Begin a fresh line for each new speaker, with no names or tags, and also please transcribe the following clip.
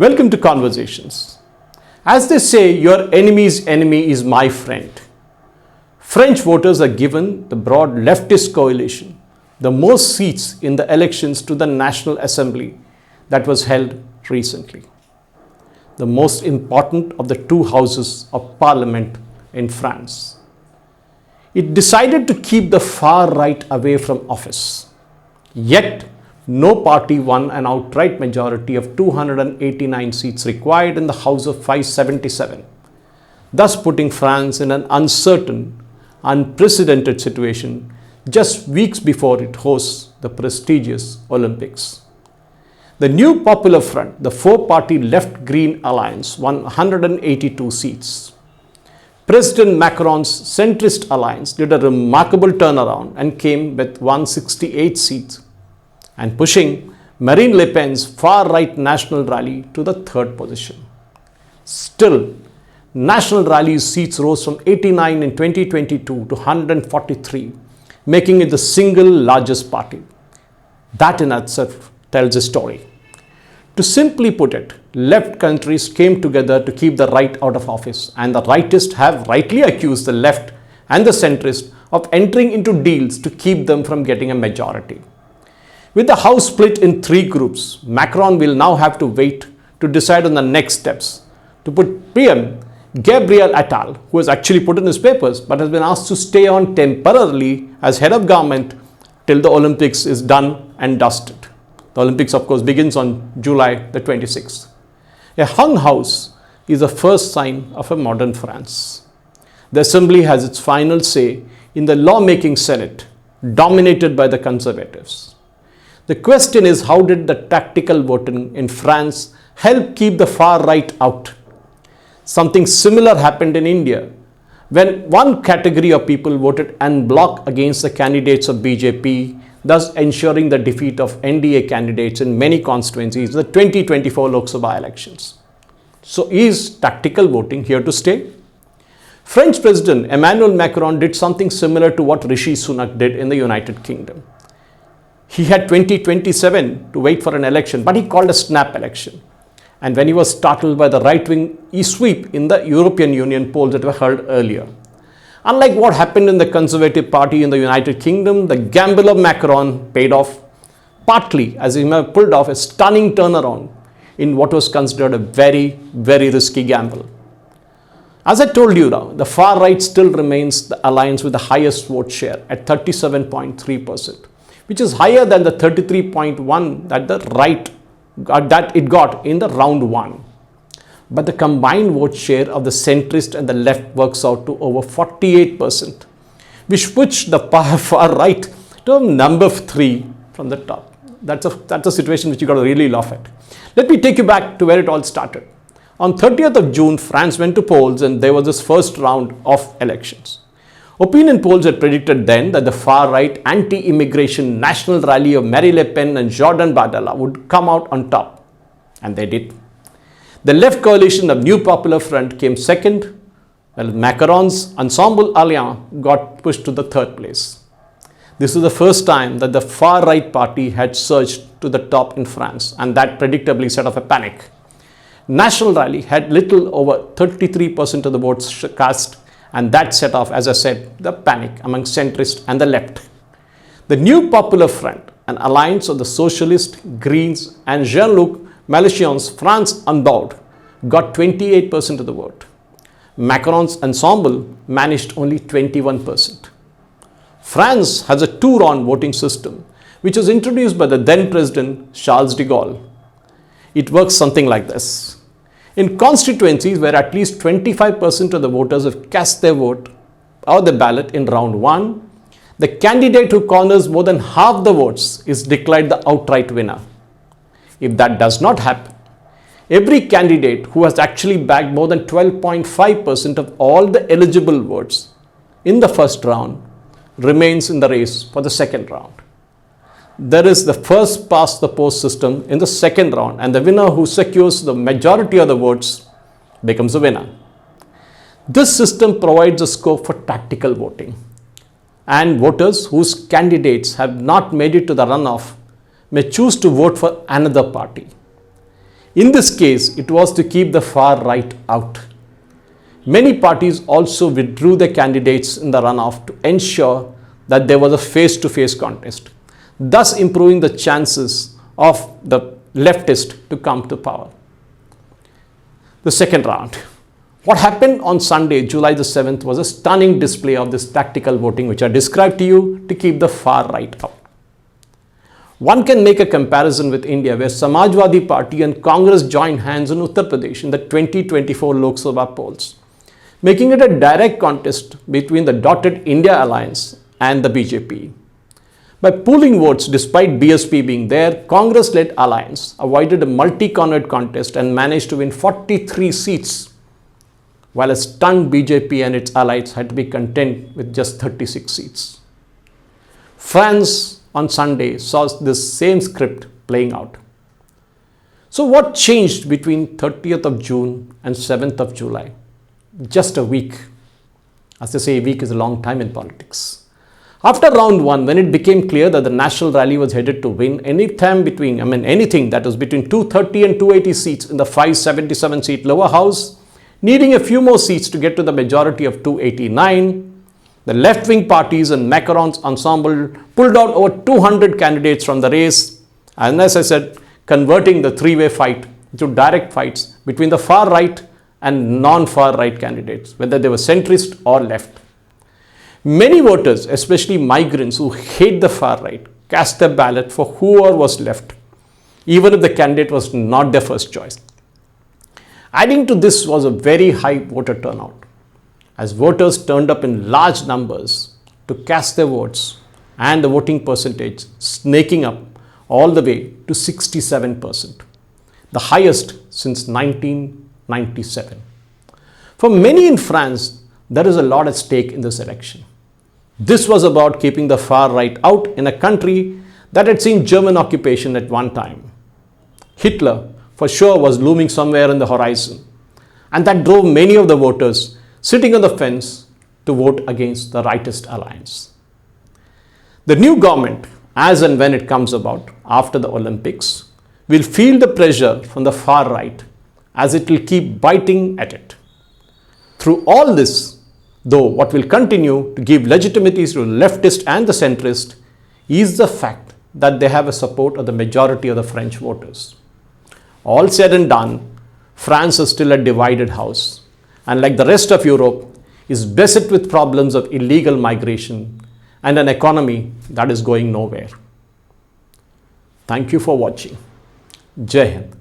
Welcome to Conversations. As they say, your enemy's enemy is my friend. French voters are given the broad leftist coalition the most seats in the elections to the National Assembly that was held recently. The most important of the two houses of parliament in France. It decided to keep the far right away from office. Yet, no party won an outright majority of 289 seats required in the House of 577, thus putting France in an uncertain, unprecedented situation just weeks before it hosts the prestigious Olympics. The New Popular Front, the four-party left-green alliance, won 182 seats. President Macron's centrist alliance did a remarkable turnaround and came with 168 seats, and pushing Marine Le Pen's far-right National Rally to the third position. Still, National Rally's seats rose from 89 in 2022 to 143, making it the single largest party. That in itself tells a story. To simply put it, left countries came together to keep the right out of office, and the rightists have rightly accused the left and the centrists of entering into deals to keep them from getting a majority. With the House split in three groups, Macron will now have to wait to decide on the next steps. To put PM Gabriel Attal, who has actually put in his papers but has been asked to stay on temporarily as head of government till the Olympics is done and dusted. The Olympics, of course, begins on July the 26th. A hung house is the first sign of a modern France. The Assembly has its final say in the lawmaking Senate, dominated by the Conservatives. The question is, how did the tactical voting in France help keep the far right out? Something similar happened in India, when one category of people voted en bloc against the candidates of BJP, thus ensuring the defeat of NDA candidates in many constituencies in the 2024 Lok Sabha elections. So is tactical voting here to stay? French President Emmanuel Macron did something similar to what Rishi Sunak did in the United Kingdom. He had 2027 to wait for an election, but he called a snap election. And when he was startled by the right-wing sweep in the European Union polls that were held earlier. Unlike what happened in the Conservative Party in the United Kingdom, the gamble of Macron paid off, partly as he pulled off a stunning turnaround in what was considered a very, very risky gamble. As I told you now, the far right still remains the alliance with the highest vote share at 37.3%, which is higher than the 33.1% that the right that it got in the round one. But the combined vote share of the centrist and the left works out to over 48%, which puts the far right to number 3 from the top. That's a situation which you got to really laugh at. Let me take you back to where it all started. On 30th of June, France went to polls and there was this first round of elections. Opinion polls had predicted then that the far-right anti-immigration national rally of Marine Le Pen and Jordan Bardella would come out on top. And they did. The left coalition of New Popular Front came second, while Macron's Ensemble Alliance got pushed to the third place. This is the first time that the far-right party had surged to the top in France, and that predictably set off a panic. National Rally had little over 33% of the votes cast, and that set off, as I said, the panic among centrists and the left. The New Popular Front, an alliance of the Socialists, Greens and Jean-Luc Mélenchon's France Unbowed, got 28% of the vote. Macron's Ensemble managed only 21%. France has a two-round voting system, which was introduced by the then President Charles de Gaulle. It works something like this. In constituencies where at least 25% of the voters have cast their vote or the ballot in round 1, the candidate who corners more than half the votes is declared the outright winner. If that does not happen, every candidate who has actually bagged more than 12.5% of all the eligible votes in the first round remains in the race for the second round. There is the first past the post system in the second round, and the winner who secures the majority of the votes becomes the winner. This system provides a scope for tactical voting, and voters whose candidates have not made it to the runoff may choose to vote for another party. In this case, it was to keep the far right out. Many parties also withdrew their candidates in the runoff to ensure that there was a face-to-face contest, thus improving the chances of the leftist to come to power. The second round. What happened on Sunday, July the 7th, was a stunning display of this tactical voting which I described to you to keep the far right out. One can make a comparison with India, where Samajwadi Party and Congress joined hands in Uttar Pradesh in the 2024 Lok Sabha polls, making it a direct contest between the dotted India alliance and the BJP. By pooling votes despite BSP being there, Congress-led alliance avoided a multi-cornered contest and managed to win 43 seats, while a stunned BJP and its allies had to be content with just 36 seats. France on Sunday saw this same script playing out. So what changed between 30th of June and 7th of July? Just a week. As they say, a week is a long time in politics. After round one, when it became clear that the national rally was headed to win anything that was between 230 and 280 seats in the 577 seat lower house, needing a few more seats to get to the majority of 289, the left-wing parties and Macron's ensemble pulled out over 200 candidates from the race, and as I said, converting the three-way fight into direct fights between the far right and non-far right candidates, whether they were centrist or left. Many voters, especially migrants who hate the far right, cast their ballot for whoever was left, even if the candidate was not their first choice. Adding to this was a very high voter turnout, as voters turned up in large numbers to cast their votes, and the voting percentage snaking up all the way to 67%, the highest since 1997. For many in France, there is a lot at stake in this election. This was about keeping the far right out in a country that had seen German occupation at one time. Hitler, for sure, was looming somewhere in the horizon, and that drove many of the voters sitting on the fence to vote against the rightist alliance. The new government, as and when it comes about after the Olympics, will feel the pressure from the far right as it will keep biting at it. Through all this, though, what will continue to give legitimacy to the leftist and the centrist is the fact that they have a support of the majority of the French voters. All said and done, France is still a divided house, and like the rest of Europe, is beset with problems of illegal migration and an economy that is going nowhere. Thank you for watching. Jai Hind.